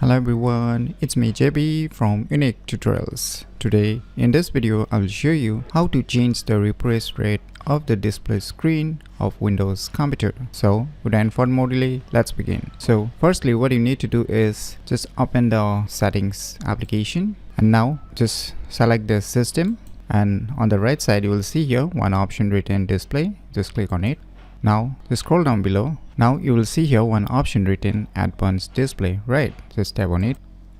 Hello everyone, it's me JB from UniqueTutorials. Today in this video I will show you how to change the refresh rate of the display screen of Windows computer. So without further more delay, let's begin. So firstly what you need to do is just open the settings application and now just select the system, and on the right side you will see here one option written display. Just click on it. Now just scroll down below. Now you will see here one option written advanced display, right? Just tap on it.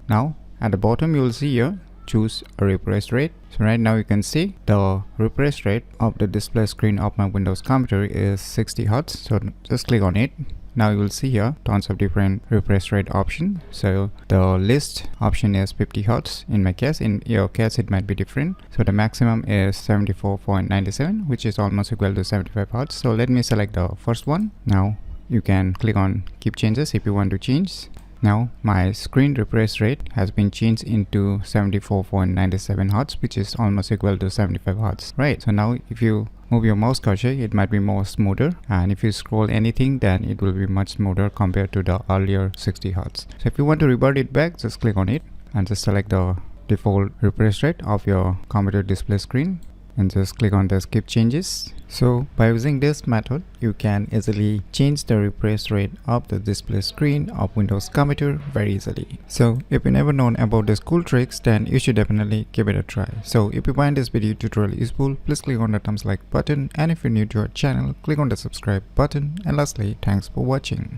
Now at the bottom you will see here choose a refresh rate. So right now you can see the refresh rate of the display screen of my Windows computer is 60 Hz. So just click on it. Now you will see here tons of different refresh rate options. So the list option is 50 Hz. In my case, in your case it might be different. So the maximum is 74.97, which is almost equal to 75 Hz. So let me select the first one. Now you can click on keep changes if you want to change. Now my screen refresh rate has been changed into 74.97 Hz, which is almost equal to 75 Hz, right? So now if you move your mouse cursor, it might be more smoother, and if you scroll anything, then it will be much smoother compared to the earlier 60 Hz. So if you want to revert it back, just click on it and just select the default refresh rate of your computer display screen and just click on the skip changes. So by using this method, you can easily change the refresh rate of the display screen of Windows computer very easily. So if you never known about these cool tricks, then you should definitely give it a try. So if you find this video tutorial useful, please click on the thumbs like button, and if you're new to our channel, click on the subscribe button, and lastly, thanks for watching.